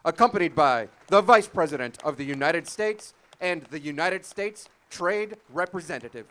accompanied by the Vice President of the United States and the United States Trade Representative.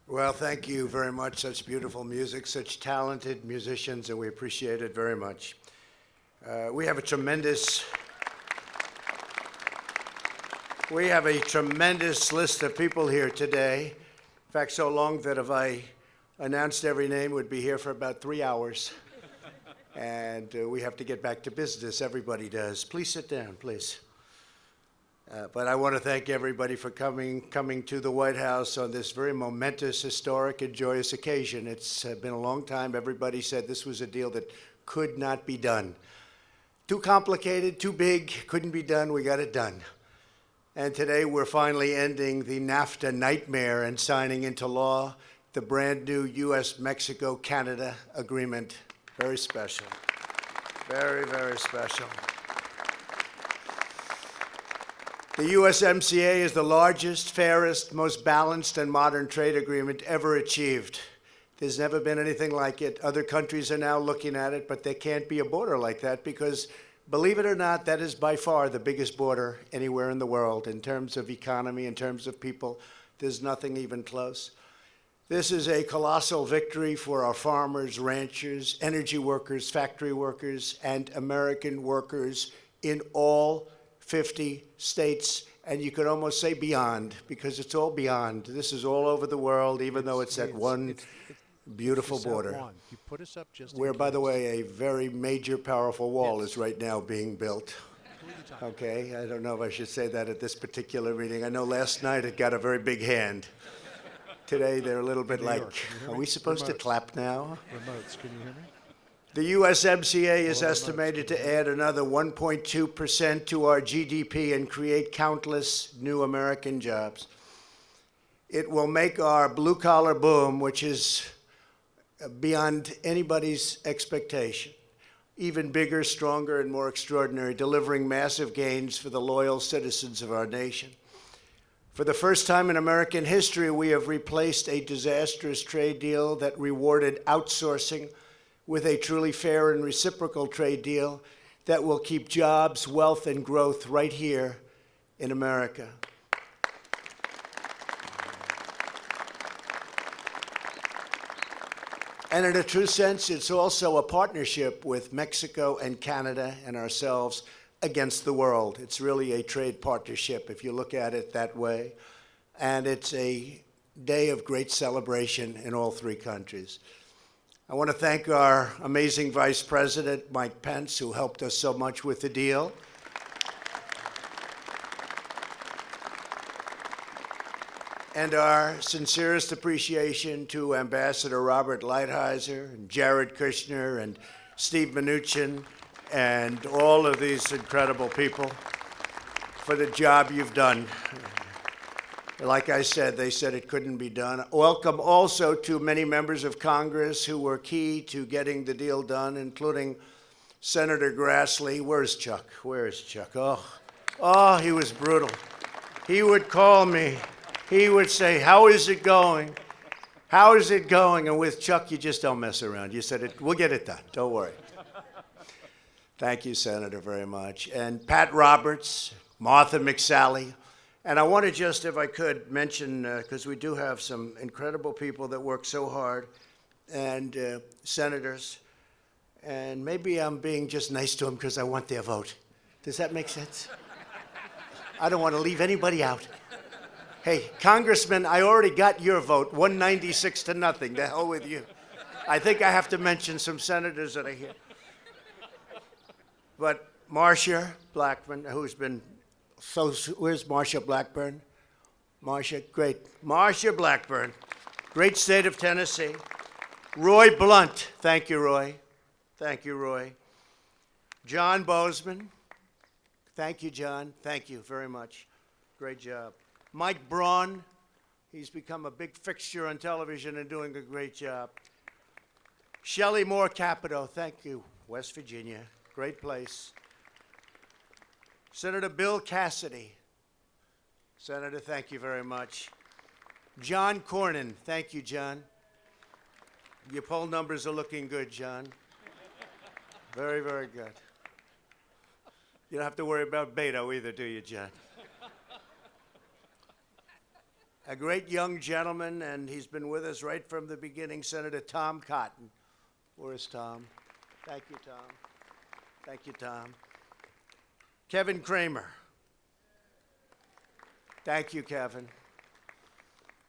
Well, thank you very much. Such beautiful music, such talented musicians, and we appreciate it very much. We have a tremendous list of people here today. In fact, so long that if I announced every name, we'd be here for about 3 hours. And we have to get back to business. Everybody does. Please sit down, please. But I want to thank everybody for coming to the White House on this very momentous, historic, and joyous occasion. It's been a long time. Everybody said this was a deal that could not be done. Too complicated, too big, couldn't be done. We got it done. And today we're finally ending the NAFTA nightmare and signing into law the brand new U.S. Mexico-Canada agreement. Very special. Very, very special. The USMCA is the largest, fairest, most balanced, and modern trade agreement ever achieved. There's never been anything like it. Other countries are now looking at it, but there can't be a border like that because, believe it or not, that is by far the biggest border anywhere in the world in terms of economy, in terms of people. There's nothing even close. This is a colossal victory for our farmers, ranchers, energy workers, factory workers, and American workers in all 50 states, and you could almost say beyond, because it's all beyond. This is all over the world, even though it's that one beautiful border, you put us up just where, by the way, a very major, powerful wall is right now being built. Okay, I don't know if I should say that at this particular meeting. I know last night it got a very big hand. Today they're a little bit like, are we supposed to clap now? Remotes, can you hear me? The USMCA is estimated to add another 1.2% to our GDP and create countless new American jobs. It will make our blue-collar boom, which is beyond anybody's expectation, even bigger, stronger, and more extraordinary, delivering massive gains for the loyal citizens of our nation. For the first time in American history, we have replaced a disastrous trade deal that rewarded outsourcing with a truly fair and reciprocal trade deal that will keep jobs, wealth, and growth right here in America. And in a true sense, it's also a partnership with Mexico and Canada and ourselves against the world. It's really a trade partnership, if you look at it that way. And it's a day of great celebration in all three countries. I want to thank our amazing Vice President, Mike Pence, who helped us so much with the deal. And our sincerest appreciation to Ambassador Robert Lighthizer and Jared Kushner and Steve Mnuchin and all of these incredible people for the job you've done. Like I said, they said it couldn't be done. Welcome also to many members of Congress who were key to getting the deal done, including Senator Grassley. Where's Chuck? Where is Chuck? Oh, he was brutal. He would call me. He would say, how is it going? How is it going? And with Chuck, you just don't mess around. You said, we'll get it done. Don't worry. Thank you, Senator, very much. And Pat Roberts, Martha McSally. And I want to just, if I could, mention, because we do have some incredible people that work so hard, and senators, and maybe I'm being just nice to them because I want their vote. Does that make sense? I don't want to leave anybody out. Hey, Congressman, I already got your vote, 196 to nothing. The hell with you. I think I have to mention some senators that are here. But Marcia Blackburn, who's been so, where's Marcia Blackburn? Marcia, great. Marcia Blackburn, great state of Tennessee. Roy Blunt, thank you, Roy. Thank you, Roy. John Bozeman, thank you, John. Thank you very much. Great job. Mike Braun, he's become a big fixture on television and doing a great job. Shelley Moore Capito, thank you. West Virginia, great place. Senator Bill Cassidy. Senator, thank you very much. John Cornyn, thank you, John. Your poll numbers are looking good, John. Very, very good. You don't have to worry about Beto either, do you, John? A great young gentleman, and he's been with us right from the beginning, Senator Tom Cotton. Where's Tom? Thank you, Tom. Thank you, Tom. Kevin Kramer. Thank you, Kevin.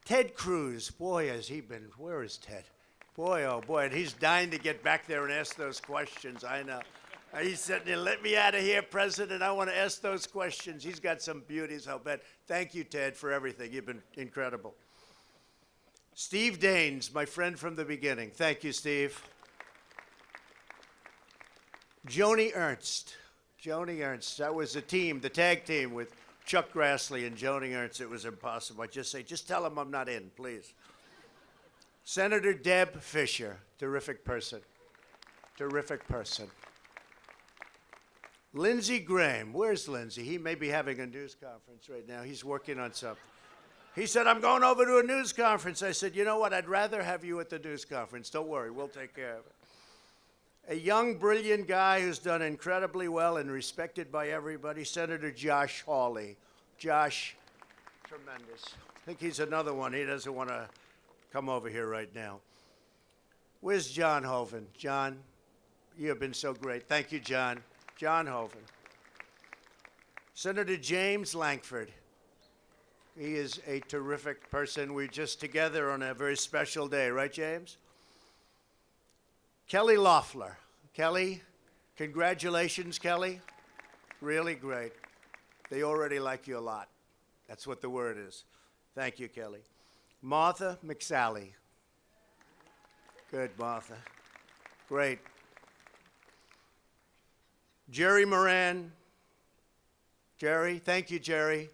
Ted Cruz, boy, has he been, where is Ted? Boy, oh boy, and he's dying to get back there and ask those questions, I know. He's sitting there, let me out of here, President, I want to ask those questions. He's got some beauties, I'll bet. Thank you, Ted, for everything. You've been incredible. Steve Daines, my friend from the beginning. Thank you, Steve. Joni Ernst. Joni Ernst, that was the team, the tag team with Chuck Grassley and Joni Ernst. It was impossible. I just tell him I'm not in, please. Senator Deb Fischer, terrific person. Terrific person. Lindsey Graham, where's Lindsey? He may be having a news conference right now. He's working on something. He said, I'm going over to a news conference. I said, you know what? I'd rather have you at the news conference. Don't worry, we'll take care of it. A young, brilliant guy who's done incredibly well and respected by everybody, Senator Josh Hawley. Josh, tremendous. I think he's another one. He doesn't want to come over here right now. Where's John Hoven? John, you have been so great. Thank you, John. John Hoven. Senator James Lankford. He is a terrific person. We're just together on a very special day, right, James? Kelly Loeffler. Kelly, congratulations, Kelly. Really great. They already like you a lot. That's what the word is. Thank you, Kelly. Martha McSally. Good, Martha. Great. Jerry Moran. Jerry, thank you, Jerry.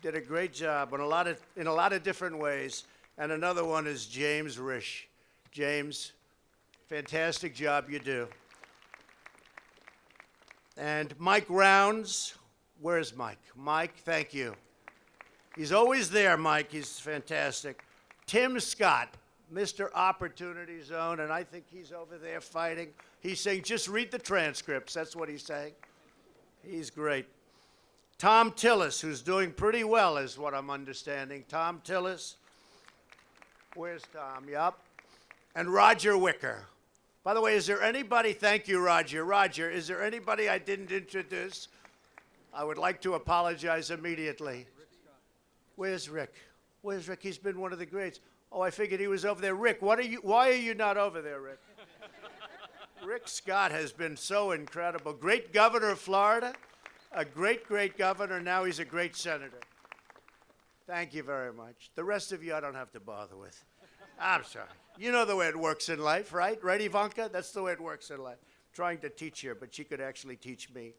Did a great job in a lot of different ways. And another one is James Risch. James, fantastic job you do. And Mike Rounds. Where's Mike? Mike, thank you. He's always there, Mike. He's fantastic. Tim Scott, Mr. Opportunity Zone, and I think he's over there fighting. He's saying, just read the transcripts. That's what he's saying. He's great. Tom Tillis, who's doing pretty well, is what I'm understanding. Tom Tillis. Where's Tom? Yup. And Roger Wicker. By the way, is there anybody, thank you, Roger. Roger, is there anybody I didn't introduce? I would like to apologize immediately. Where's Rick? Where's Rick? He's been one of the greats. Oh, I figured he was over there. Rick, why are you not over there, Rick? Rick Scott has been so incredible. Great governor of Florida, a great, great governor. Now he's a great senator. Thank you very much. The rest of you I don't have to bother with. I'm sorry. You know the way it works in life, right? Right, Ivanka? That's the way it works in life. Trying to teach her, but she could actually teach me.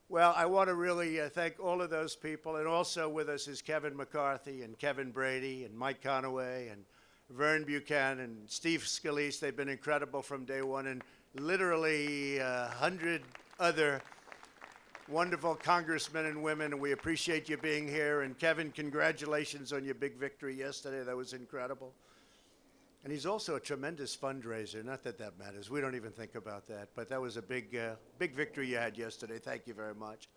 Well, I want to really thank all of those people, and also with us is Kevin McCarthy and Kevin Brady and Mike Conaway and Vern Buchanan and Steve Scalise. They've been incredible from day one, and literally 100 other wonderful congressmen and women, and we appreciate you being here. And Kevin, congratulations on your big victory yesterday. That was incredible. And he's also a tremendous fundraiser. Not that that matters. We don't even think about that. But that was a big victory you had yesterday. Thank you very much.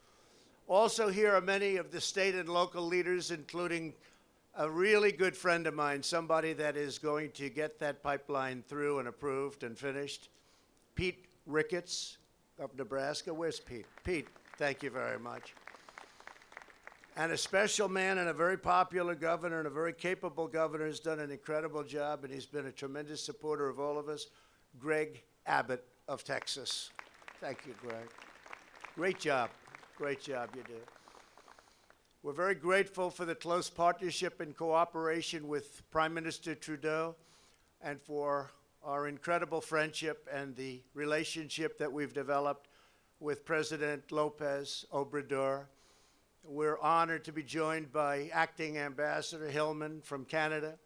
Also here are many of the state and local leaders, including a really good friend of mine, somebody that is going to get that pipeline through and approved and finished, Pete Ricketts of Nebraska. Where's Pete? Pete, thank you very much. And a special man and a very popular governor and a very capable governor who's done an incredible job, and he's been a tremendous supporter of all of us, Greg Abbott of Texas. Thank you, Greg. Great job. Great job you did. We're very grateful for the close partnership and cooperation with Prime Minister Trudeau and for our incredible friendship and the relationship that we've developed with President Lopez Obrador. We're honored to be joined by Acting Ambassador Hillman from Canada,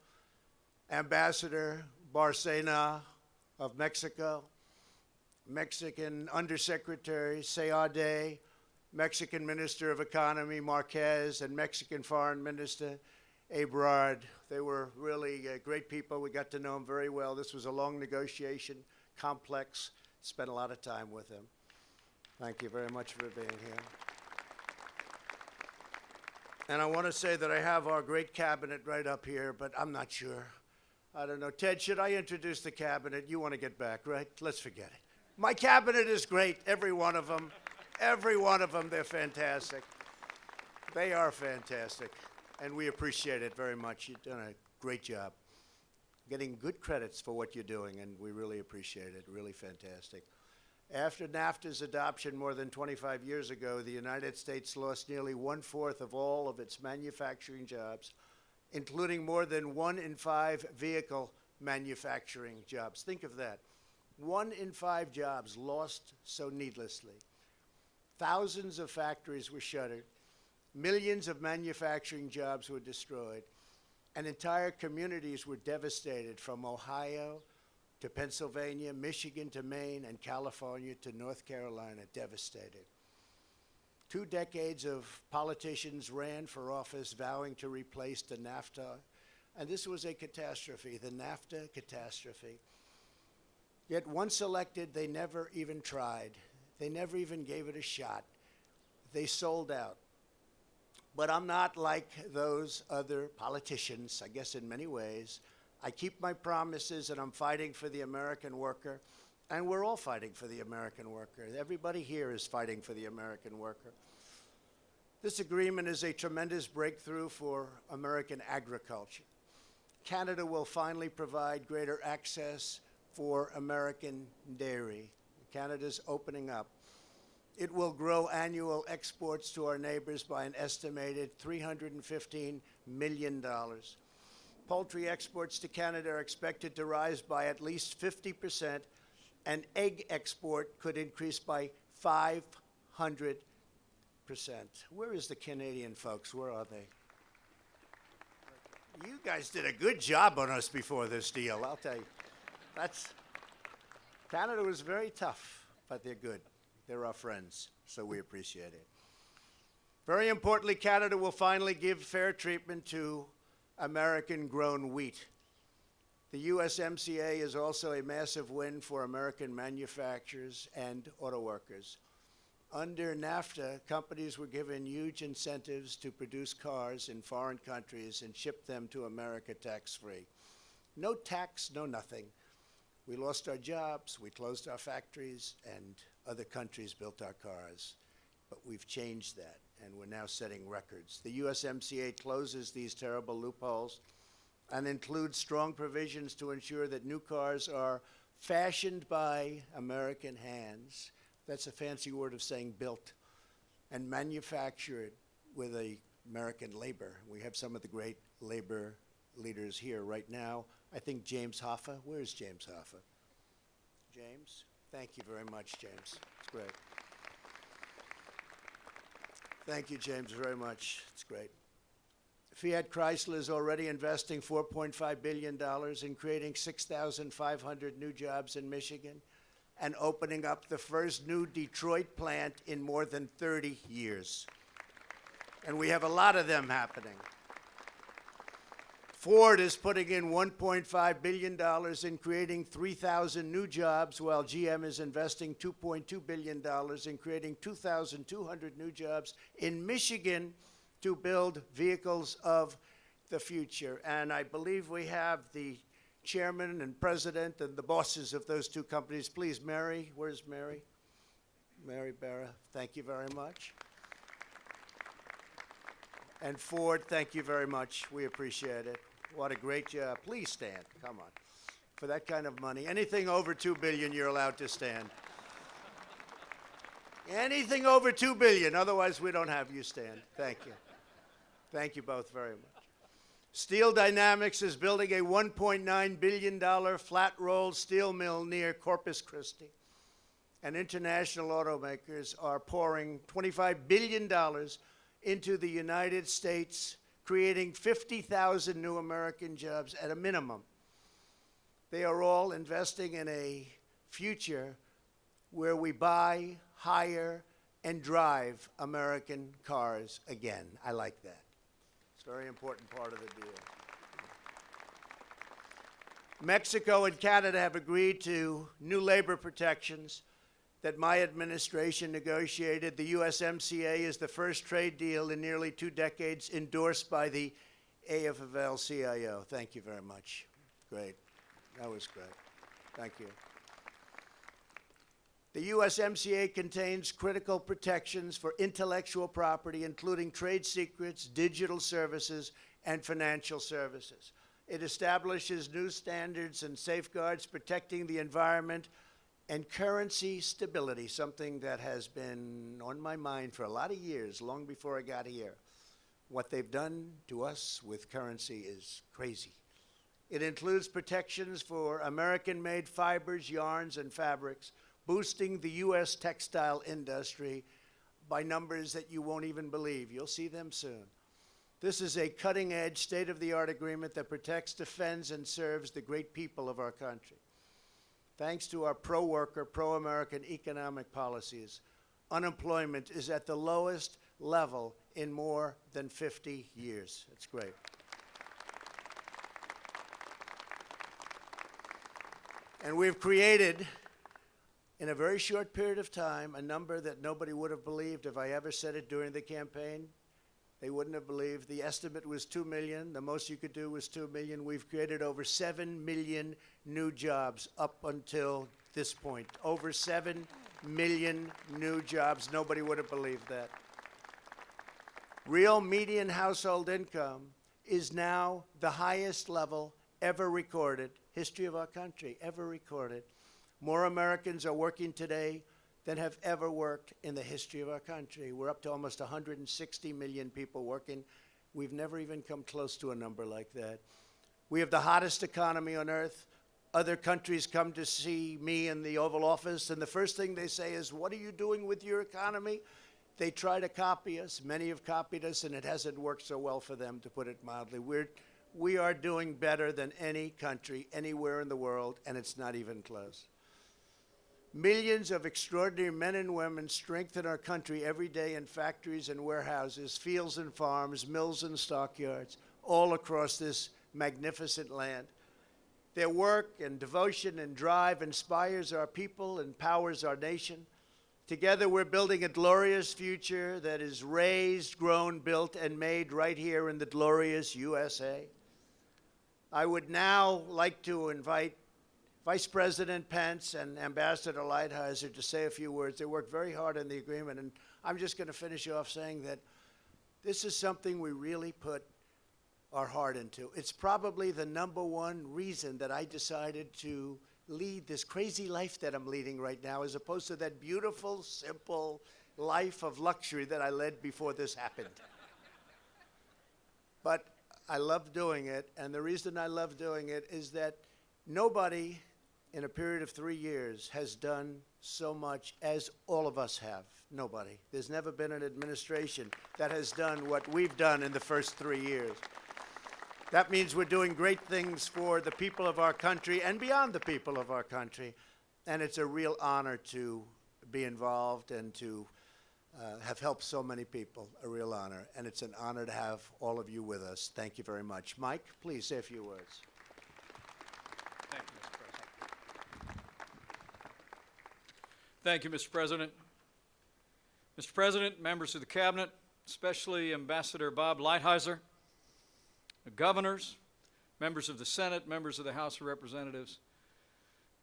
Ambassador Barcena of Mexico, Mexican Undersecretary Seade, Mexican Minister of Economy Marquez, and Mexican Foreign Minister Ebrard. They were really great people. We got to know them very well. This was a long negotiation, complex. Spent a lot of time with them. Thank you very much for being here. And I want to say that I have our great cabinet right up here, but I'm not sure. I don't know. Ted, should I introduce the cabinet? You want to get back, right? Let's forget it. My cabinet is great, every one of them. Every one of them, they're fantastic. They are fantastic, and we appreciate it very much. You've done a great job. Getting good credits for what you're doing, and we really appreciate it. Really fantastic. After NAFTA's adoption more than 25 years ago, the United States lost nearly 1/4 of all of its manufacturing jobs, including more than 1 in 5 vehicle manufacturing jobs. Think of that. 1 in 5 jobs lost so needlessly. Thousands of factories were shuttered. Millions of manufacturing jobs were destroyed. And entire communities were devastated, from Ohio to Pennsylvania, Michigan to Maine, and California to North Carolina, devastated. 2 decades of politicians ran for office vowing to replace the NAFTA, and this was a catastrophe, the NAFTA catastrophe. Yet once elected, they never even tried. They never even gave it a shot. They sold out. But I'm not like those other politicians, I guess in many ways. I keep my promises, and I'm fighting for the American worker, and we're all fighting for the American worker. Everybody here is fighting for the American worker. This agreement is a tremendous breakthrough for American agriculture. Canada will finally provide greater access for American dairy. Canada's opening up. It will grow annual exports to our neighbors by an estimated $315 million. Poultry exports to Canada are expected to rise by at least 50%, and egg export could increase by 500%. Where is the Canadian folks? Where are they? You guys did a good job on us before this deal, I'll tell you. Canada was very tough, but they're good. They're our friends, so we appreciate it. Very importantly, Canada will finally give fair treatment to American-grown wheat. The USMCA is also a massive win for American manufacturers and auto workers. Under NAFTA, companies were given huge incentives to produce cars in foreign countries and ship them to America tax-free. No tax, no nothing. We lost our jobs, we closed our factories, and other countries built our cars. But we've changed that, and we're now setting records. The USMCA closes these terrible loopholes and includes strong provisions to ensure that new cars are fashioned by American hands. That's a fancy word of saying built, and manufactured with American labor. We have some of the great labor leaders here right now. I think James Hoffa. Where's James Hoffa? James? Thank you very much, James. It's great. Thank you, James, very much. It's great. Fiat Chrysler is already investing $4.5 billion in creating 6,500 new jobs in Michigan and opening up the first new Detroit plant in more than 30 years. And we have a lot of them happening. Ford is putting in $1.5 billion in creating 3,000 new jobs, while GM is investing $2.2 billion in creating 2,200 new jobs in Michigan to build vehicles of the future. And I believe we have the chairman and president and the bosses of those two companies. Please, Mary. Where's Mary? Mary Barra. Thank you very much. And Ford, thank you very much. We appreciate it. What a great job. Please stand. Come on. For that kind of money, anything over $2 billion, you're allowed to stand. Anything over $2 billion, otherwise we don't have you stand. Thank you. Thank you both very much. Steel Dynamics is building a $1.9 billion flat-rolled steel mill near Corpus Christi. And international automakers are pouring $25 billion into the United States, creating 50,000 new American jobs at a minimum. They are all investing in a future where we buy, hire, and drive American cars again. I like that. It's a very important part of the deal. Mexico and Canada have agreed to new labor protections that my administration negotiated. The USMCA is the first trade deal in nearly 2 decades endorsed by the AFL-CIO. Thank you very much. Great. That was great. Thank you. The USMCA contains critical protections for intellectual property, including trade secrets, digital services, and financial services. It establishes new standards and safeguards protecting the environment and currency stability, something that has been on my mind for a lot of years, long before I got here. What they've done to us with currency is crazy. It includes protections for American-made fibers, yarns, and fabrics, boosting the U.S. textile industry by numbers that you won't even believe. You'll see them soon. This is a cutting-edge, state-of-the-art agreement that protects, defends, and serves the great people of our country. Thanks to our pro-worker, pro-American economic policies, unemployment is at the lowest level in more than 50 years. It's great. And we've created, in a very short period of time, a number that nobody would have believed if I ever said it during the campaign. They wouldn't have believed. The estimate was 2 million. The most you could do was 2 million. We've created over 7 million new jobs up until this point. Over 7 million new jobs. Nobody would have believed that. Real median household income is now the highest level ever recorded, history of our country, ever recorded. More Americans are working today than have ever worked in the history of our country. We're up to almost 160 million people working. We've never even come close to a number like that. We have the hottest economy on earth. Other countries come to see me in the Oval Office, and the first thing they say is, "What are you doing with your economy?" They try to copy us. Many have copied us, and it hasn't worked so well for them, to put it mildly. We are doing better than any country anywhere in the world, and it's not even close. Millions of extraordinary men and women strengthen our country every day in factories and warehouses, fields and farms, mills and stockyards, all across this magnificent land. Their work and devotion and drive inspires our people and powers our nation. Together, we're building a glorious future that is raised, grown, built, and made right here in the glorious USA. I would now like to invite Vice President Pence and Ambassador Lighthizer to say a few words. They worked very hard on the agreement, and I'm just going to finish off saying that this is something we really put our heart into. It's probably the #1 reason that I decided to lead this crazy life that I'm leading right now, as opposed to that beautiful, simple life of luxury that I led before this happened. But I love doing it, and the reason I love doing it is that nobody in a period of 3 years has done so much as all of us have. Nobody. There's never been an administration that has done what we've done in the first 3 years. That means we're doing great things for the people of our country and beyond the people of our country. And it's a real honor to be involved and to have helped so many people. A real honor. And it's an honor to have all of you with us. Thank you very much. Mike, please say a few words. Thank you, Mr. President. Thank you, Mr. President. Mr. President, members of the Cabinet, especially Ambassador Bob Lighthizer, the governors, members of the Senate, members of the House of Representatives,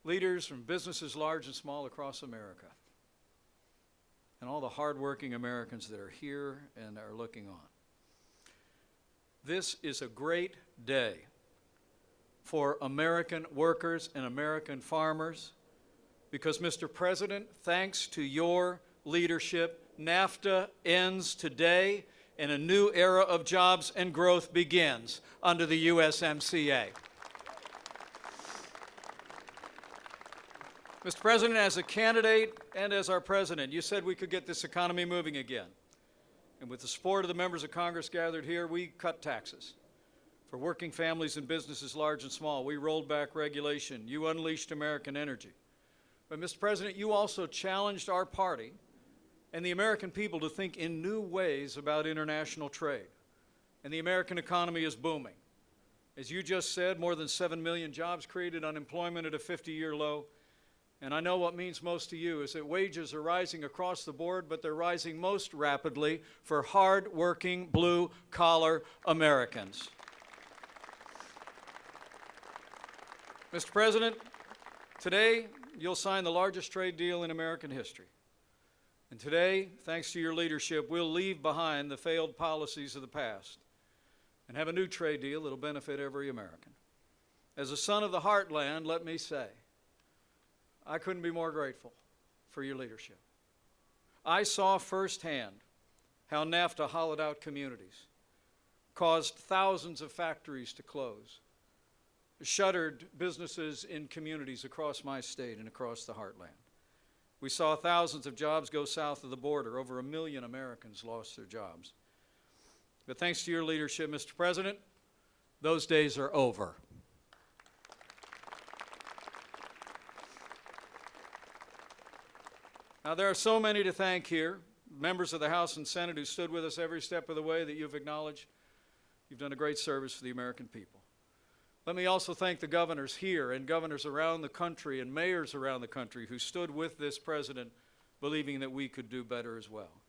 leaders from businesses large and small across America, and all the hardworking Americans that are here and are looking on. This is a great day for American workers and American farmers because, Mr. President, thanks to your leadership, NAFTA ends today and a new era of jobs and growth begins under the USMCA. Mr. President, as a candidate and as our president, you said we could get this economy moving again. And with the support of the members of Congress gathered here, we cut taxes for working families and businesses large and small. We rolled back regulation. You unleashed American energy. But, Mr. President, you also challenged our party and the American people to think in new ways about international trade. And the American economy is booming. As you just said, more than 7 million jobs created, unemployment at a 50-year low. And I know what means most to you is that wages are rising across the board, but they're rising most rapidly for hard-working, blue-collar Americans. Mr. President, today you'll sign the largest trade deal in American history. And today, thanks to your leadership, we'll leave behind the failed policies of the past and have a new trade deal that'll benefit every American. As a son of the heartland, let me say, I couldn't be more grateful for your leadership. I saw firsthand how NAFTA hollowed out communities, caused thousands of factories to close, shuttered businesses in communities across my state and across the heartland. We saw thousands of jobs go south of the border. Over 1 million Americans lost their jobs. But thanks to your leadership, Mr. President, those days are over. Now, there are so many to thank here, members of the House and Senate who stood with us every step of the way that you've acknowledged. You've done a great service for the American people. Let me also thank the governors here and governors around the country and mayors around the country who stood with this president, believing that we could do better as well.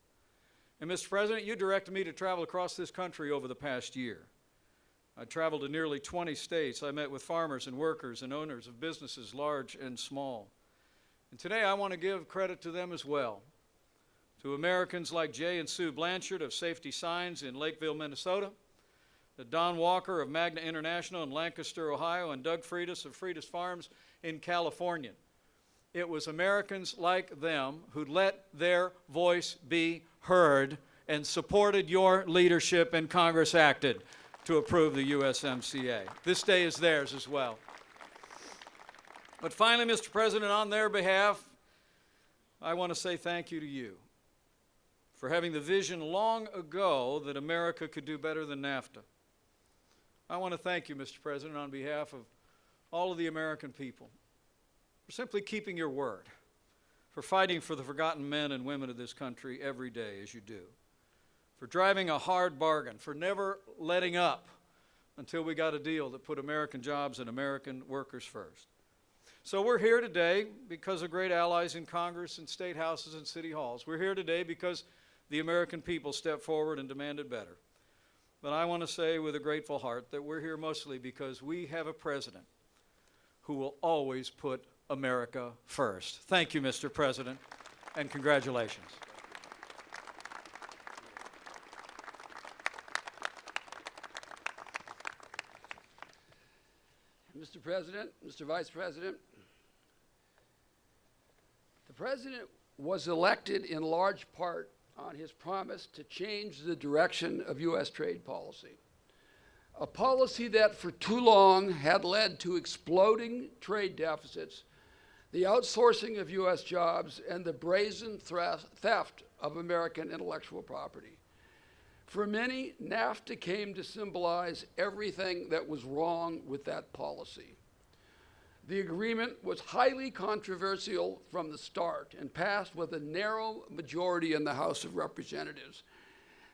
And Mr. President, you directed me to travel across this country over the past year. I traveled to nearly 20 states. I met with farmers and workers and owners of businesses large and small. And today I want to give credit to them as well, to Americans like Jay and Sue Blanchard of Safety Signs in Lakeville, Minnesota, to Don Walker of Magna International in Lancaster, Ohio, and Doug Freitas of Freitas Farms in California. It was Americans like them who let their voice be heard and supported your leadership, and Congress acted to approve the USMCA. This day is theirs as well. But finally, Mr. President, on their behalf, I want to say thank you to you for having the vision long ago that America could do better than NAFTA. I want to thank you, Mr. President, on behalf of all of the American people for simply keeping your word, for fighting for the forgotten men and women of this country every day as you do, for driving a hard bargain, for never letting up until we got a deal that put American jobs and American workers first. So we're here today because of great allies in Congress and state houses and city halls. We're here today because the American people stepped forward and demanded better. But I want to say with a grateful heart that we're here mostly because we have a president who will always put America first. Thank you, Mr. President, and congratulations. Mr. President, Mr. Vice President, the President was elected in large part on his promise to change the direction of U.S. trade policy, a policy that for too long had led to exploding trade deficits, the outsourcing of U.S. jobs, and the brazen theft of American intellectual property. For many, NAFTA came to symbolize everything that was wrong with that policy. The agreement was highly controversial from the start and passed with a narrow majority in the House of Representatives.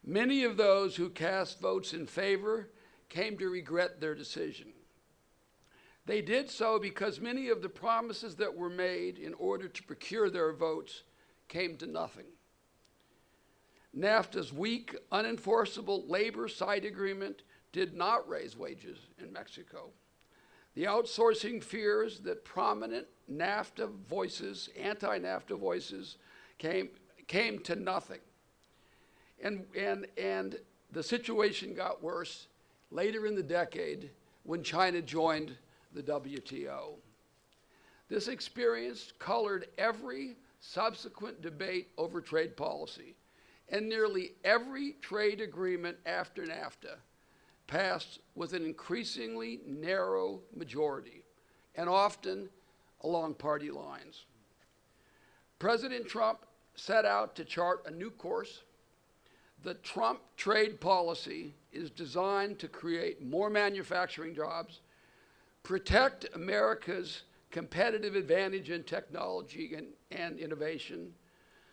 Many of those who cast votes in favor came to regret their decision. They did so because many of the promises that were made in order to procure their votes came to nothing. NAFTA's weak, unenforceable labor side agreement did not raise wages in Mexico. The outsourcing fears that prominent NAFTA voices, anti-NAFTA voices, came to nothing. And the situation got worse later in the decade when China joined the WTO. This experience colored every subsequent debate over trade policy, and nearly every trade agreement after NAFTA passed with an increasingly narrow majority, and often along party lines. President Trump set out to chart a new course. The Trump trade policy is designed to create more manufacturing jobs, protect America's competitive advantage in technology and innovation,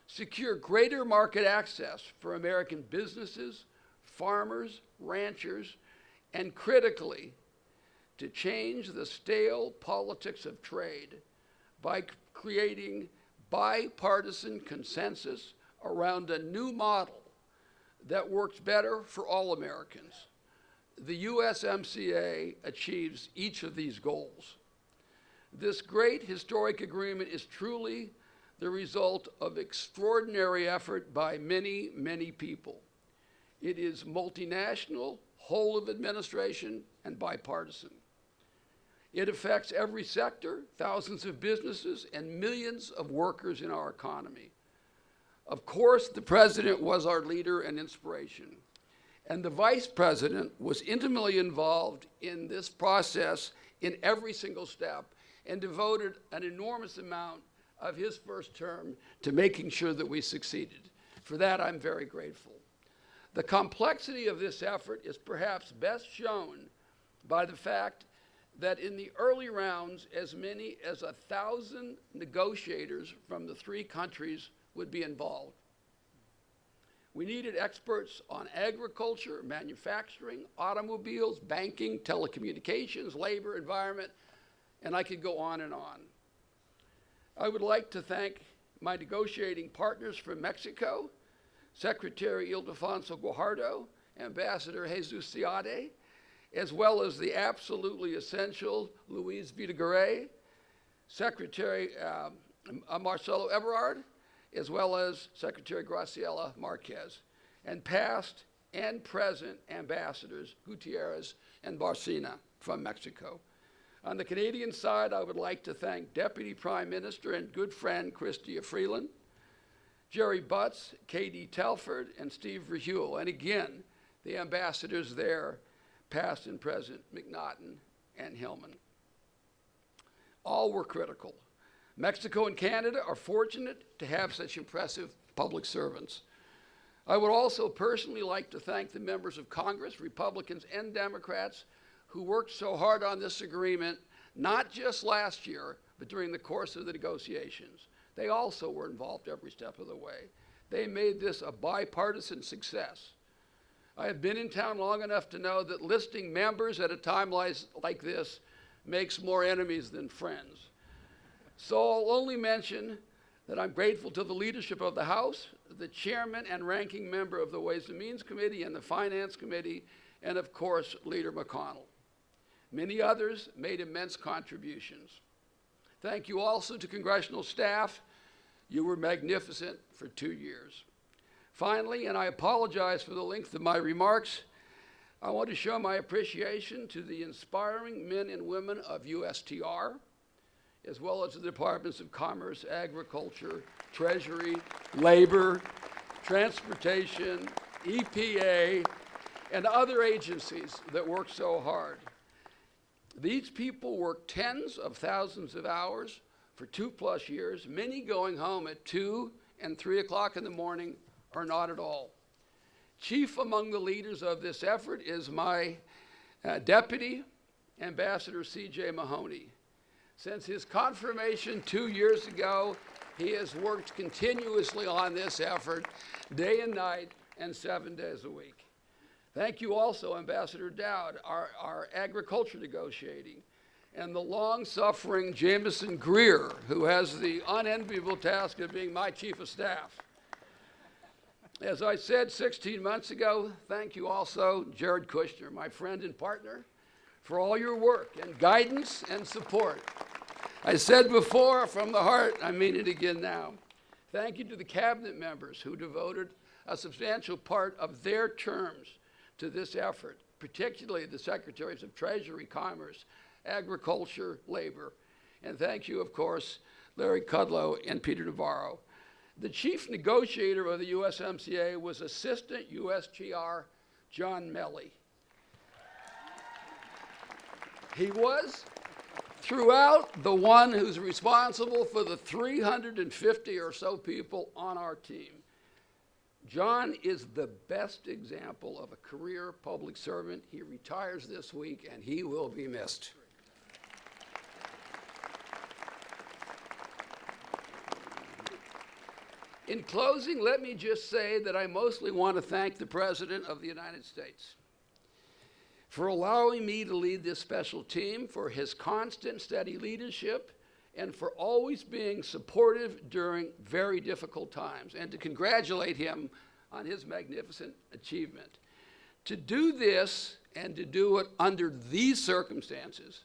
secure greater market access for American businesses, farmers, ranchers, and critically, to change the stale politics of trade by creating bipartisan consensus around a new model that works better for all Americans. The USMCA achieves each of these goals. This great historic agreement is truly the result of extraordinary effort by many, many people. It is multinational, whole of administration, and bipartisan. It affects every sector, thousands of businesses, and millions of workers in our economy. Of course, the president was our leader and inspiration, and the vice president was intimately involved in this process in every single step and devoted an enormous amount of his first term to making sure that we succeeded. For that, I'm very grateful. The complexity of this effort is perhaps best shown by the fact that in the early rounds, as many as 1,000 negotiators from the three countries would be involved. We needed experts on agriculture, manufacturing, automobiles, banking, telecommunications, labor, environment, and I could go on and on. I would like to thank my negotiating partners from Mexico, Secretary Ildefonso Guajardo, Ambassador Jesus Seade, as well as the absolutely essential Luis Videgaray, Secretary Marcelo Ebrard, as well as Secretary Graciela Marquez, and past and present ambassadors Gutierrez and Barcina from Mexico. On the Canadian side, I would like to thank Deputy Prime Minister and good friend Christi Freeland, Jerry Butts, Katie Telford, and Steve Verheuel, and again, the ambassadors there, past and present, McNaughton and Hillman. All were critical. Mexico and Canada are fortunate to have such impressive public servants. I would also personally like to thank the members of Congress, Republicans and Democrats, who worked so hard on this agreement, not just last year, but during the course of the negotiations. They also were involved every step of the way. They made this a bipartisan success. I have been in town long enough to know that listing members at a time like this makes more enemies than friends. So I'll only mention that I'm grateful to the leadership of the House, the chairman and ranking member of the Ways and Means Committee and the Finance Committee, and of course, Leader McConnell. Many others made immense contributions. Thank you also to congressional staff. You were magnificent for 2 years. Finally, and I apologize for the length of my remarks, I want to show my appreciation to the inspiring men and women of USTR, as well as the Departments of Commerce, Agriculture, Treasury, Labor, Transportation, EPA, and other agencies that work so hard. These people work tens of thousands of hours for 2+ years, many going home at 2 and 3 o'clock in the morning or not at all. Chief among the leaders of this effort is my deputy, Ambassador C.J. Mahoney. Since his confirmation 2 years ago, he has worked continuously on this effort, day and night, and 7 days a week. Thank you also, Ambassador Dowd, our agriculture negotiating, and the long-suffering Jameson Greer, who has the unenviable task of being my chief of staff. As I said 16 months ago, thank you also, Jared Kushner, my friend and partner, for all your work and guidance and support. I said before, from the heart, I mean it again now. Thank you to the cabinet members who devoted a substantial part of their terms to this effort. particularly the Secretaries of Treasury, Commerce, Agriculture, Labor, and thank you, of course, Larry Kudlow and Peter Navarro. The chief negotiator of the USMCA was Assistant USTR John Melly. He was, throughout, the one who's responsible for the 350 or so people on our team. John is the best example of a career public servant. He retires this week, and he will be missed. In closing, let me just say that I mostly want to thank the President of the United States for allowing me to lead this special team, for his constant, steady leadership, and for always being supportive during very difficult times, and to congratulate him on his magnificent achievement. To do this, and to do it under these circumstances,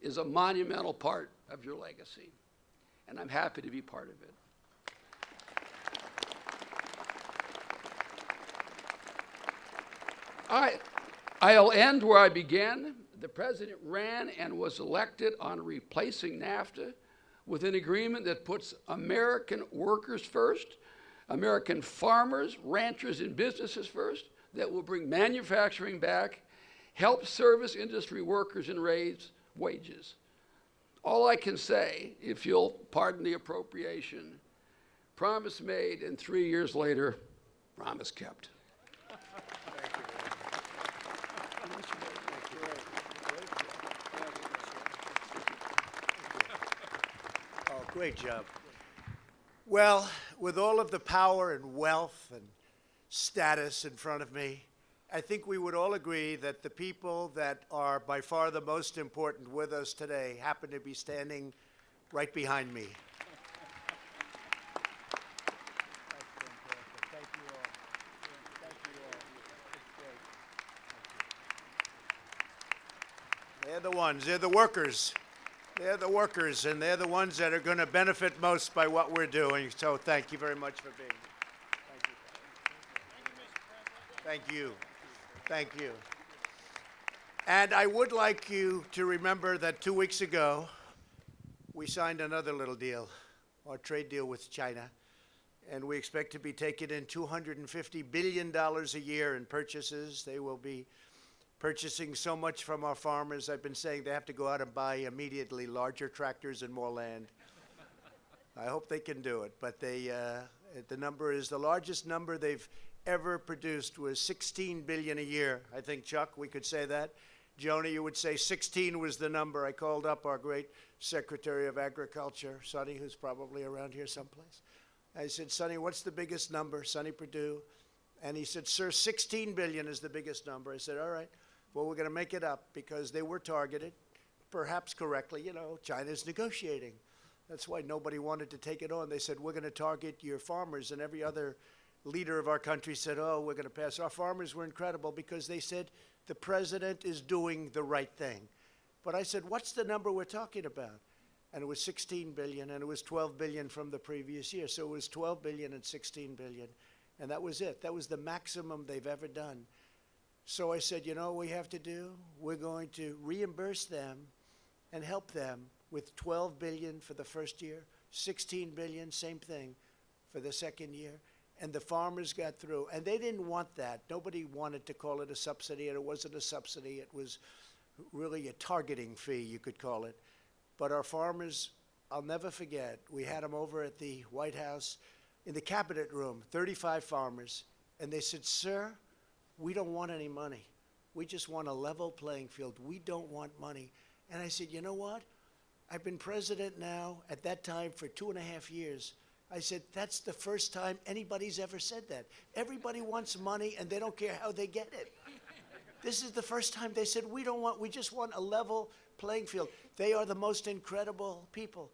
is a monumental part of your legacy, and I'm happy to be part of it. I'll end where I began. The President ran and was elected on replacing NAFTA with an agreement that puts American workers first, American farmers, ranchers, and businesses first, that will bring manufacturing back, help service industry workers, and raise wages. All I can say, if you'll pardon the appropriation, promise made, and 3 years later, promise kept. Great job. Well, with all of the power and wealth and status in front of me, I think we would all agree that the people that are by far the most important with us today happen to be standing right behind me. They're the ones, they're the workers. They're the workers, and they're the ones that are going to benefit most by what we're doing. So thank you very much for being here. Thank you. Thank you. And I would like you to remember that 2 weeks ago, we signed another little deal, our trade deal with China. And we expect to be taking in $250 billion a year in purchases. They will be purchasing so much from our farmers. I've been saying they have to go out and buy immediately larger tractors and more land. I hope they can do it, but the number is the largest number they've ever produced was 16 billion a year. I think, Chuck, we could say that. Joni, you would say 16 was the number. I called up our great Secretary of Agriculture, Sonny, who's probably around here someplace. I said, Sonny, what's the biggest number? Sonny Perdue. And he said, sir, 16 billion is the biggest number. I said, all right. Well, we're going to make it up because they were targeted, perhaps correctly. You know, China's negotiating. That's why nobody wanted to take it on. They said, we're going to target your farmers. And every other leader of our country said, oh, we're going to pass. Our farmers were incredible because they said, the president is doing the right thing. But I said, what's the number we're talking about? And it was 16 billion, and it was 12 billion from the previous year. So it was 12 billion and 16 billion. And that was it. That was the maximum they've ever done. So I said, you know what we have to do? We're going to reimburse them and help them with 12 billion for the first year, 16 billion, same thing, for the second year. And the farmers got through. And they didn't want that. Nobody wanted to call it a subsidy, and it wasn't a subsidy. It was really a targeting fee, you could call it. But our farmers, I'll never forget, we had them over at the White House in the cabinet room, 35 farmers, and they said, sir, we don't want any money. We just want a level playing field. We don't want money. And I said, you know what? I've been president now at that time for 2.5 years. I said, that's the first time anybody's ever said that. Everybody wants money and they don't care how they get it. This is the first time they said, we just want a level playing field. They are the most incredible people.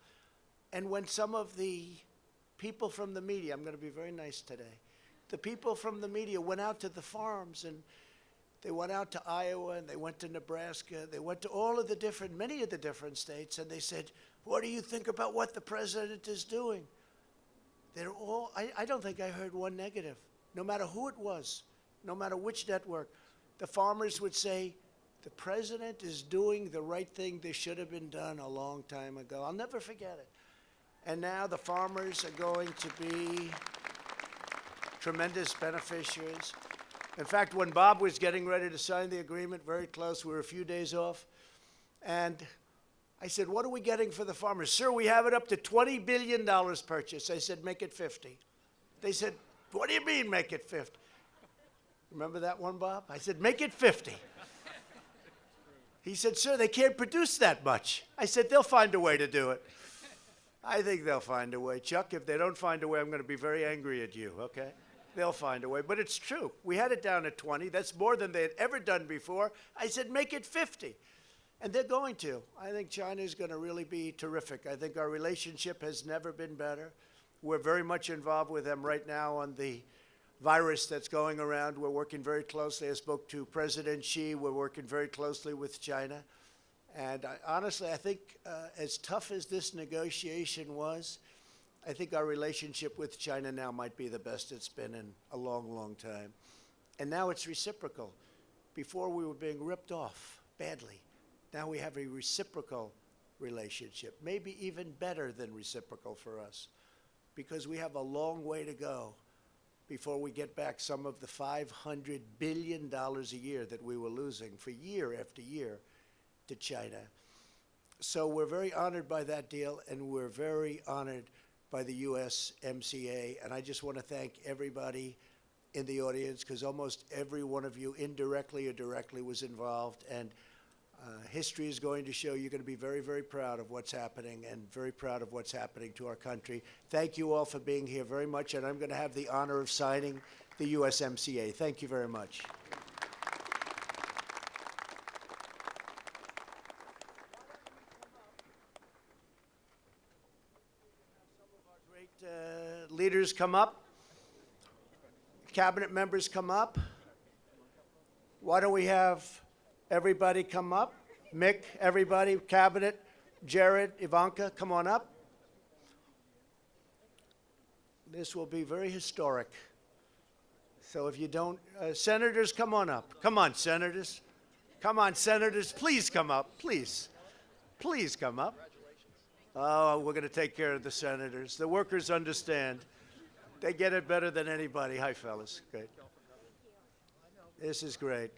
And when some of the people from the media, I'm going to be very nice today, the people from the media went out to the farms, and they went out to Iowa, and they went to Nebraska, they went to many of the different states, and they said, what do you think about what the president is doing? They're all, I don't think I heard one negative, no matter who it was, no matter which network. the farmers would say, the president is doing the right thing. This should have been done a long time ago. I'll never forget it. And now the farmers are going to be tremendous beneficiaries. In fact, when Bob was getting ready to sign the agreement, very close, we were a few days off, and I said, what are we getting for the farmers? Sir, we have it up to $20 billion purchase. I said, make it 50. They said, what do you mean, make it 50? Remember that one, Bob? I said, make it 50. He said, sir, they can't produce that much. I said, they'll find a way to do it. I think they'll find a way. Chuck, if they don't find a way, I'm going to be very angry at you, okay? They'll find a way. But it's true. We had it down at 20. That's more than they had ever done before. I said, make it 50. And they're going to. I think China is going to really be terrific. I think our relationship has never been better. We're very much involved with them right now on the virus that's going around. We're working very closely. I spoke to President Xi. We're working very closely with China. And honestly, I think as tough as this negotiation was, I think our relationship with China now might be the best it's been in a long, long time. And now it's reciprocal. Before we were being ripped off badly. Now we have a reciprocal relationship, maybe even better than reciprocal for us, because we have a long way to go before we get back some of the $500 billion a year that we were losing for year after year to China. So we're very honored by that deal, and we're very honored by the USMCA. And I just want to thank everybody in the audience, because almost every one of you indirectly or directly was involved. And history is going to show you're going to be very, very proud of what's happening, and very proud of what's happening to our country. Thank you all for being here very much, and I'm going to have the honor of signing the USMCA. Thank you very much. Leaders come up. Cabinet members come up. Why don't we have everybody come up? Mick, everybody, Cabinet, Jared, Ivanka, come on up. This will be very historic. So if you don't, senators, come on up. Come on, senators. Come on, senators, please come up, please. Please come up. Oh, we're going to take care of the senators. The workers understand. They get it better than anybody. Hi, fellas. Great. This is great.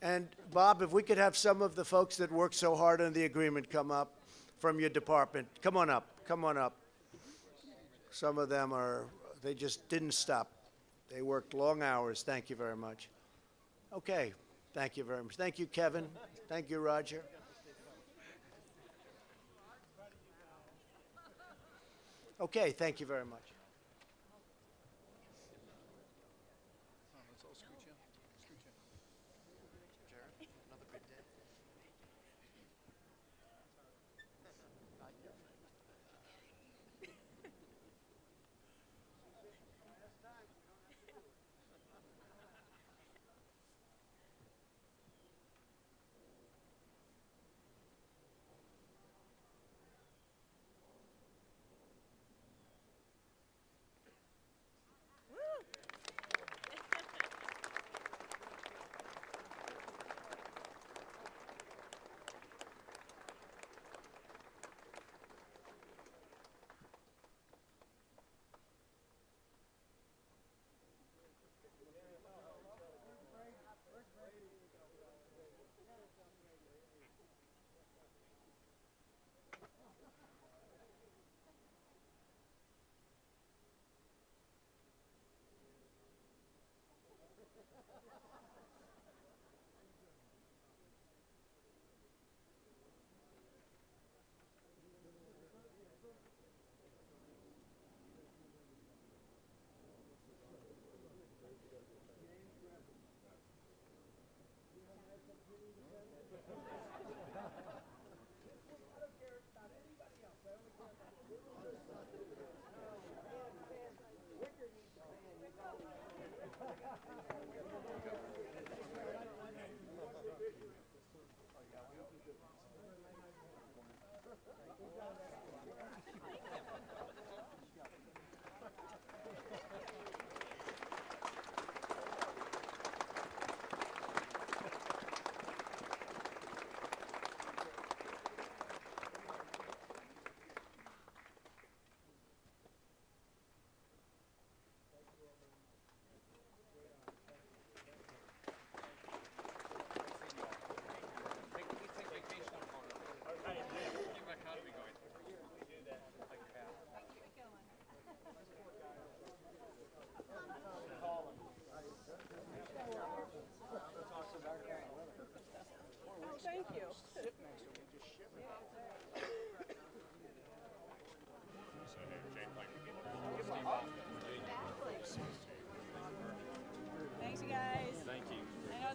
And, Bob, if we could have some of the folks that worked so hard on the agreement come up from your department. Come on up. Come on up. Some of them they just didn't stop. They worked long hours. Thank you very much. Okay. Thank you very much. Thank you, Kevin. Thank you, Roger. Okay, thank you very much.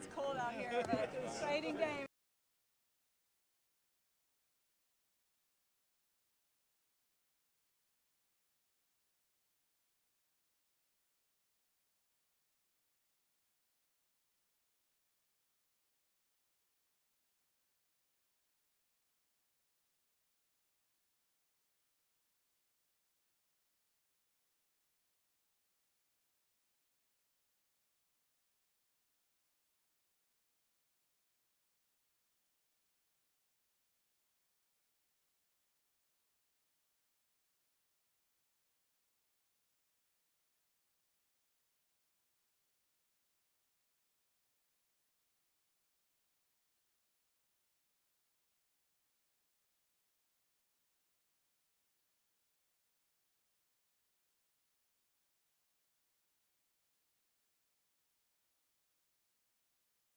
it's cold out here, but it was an exciting day.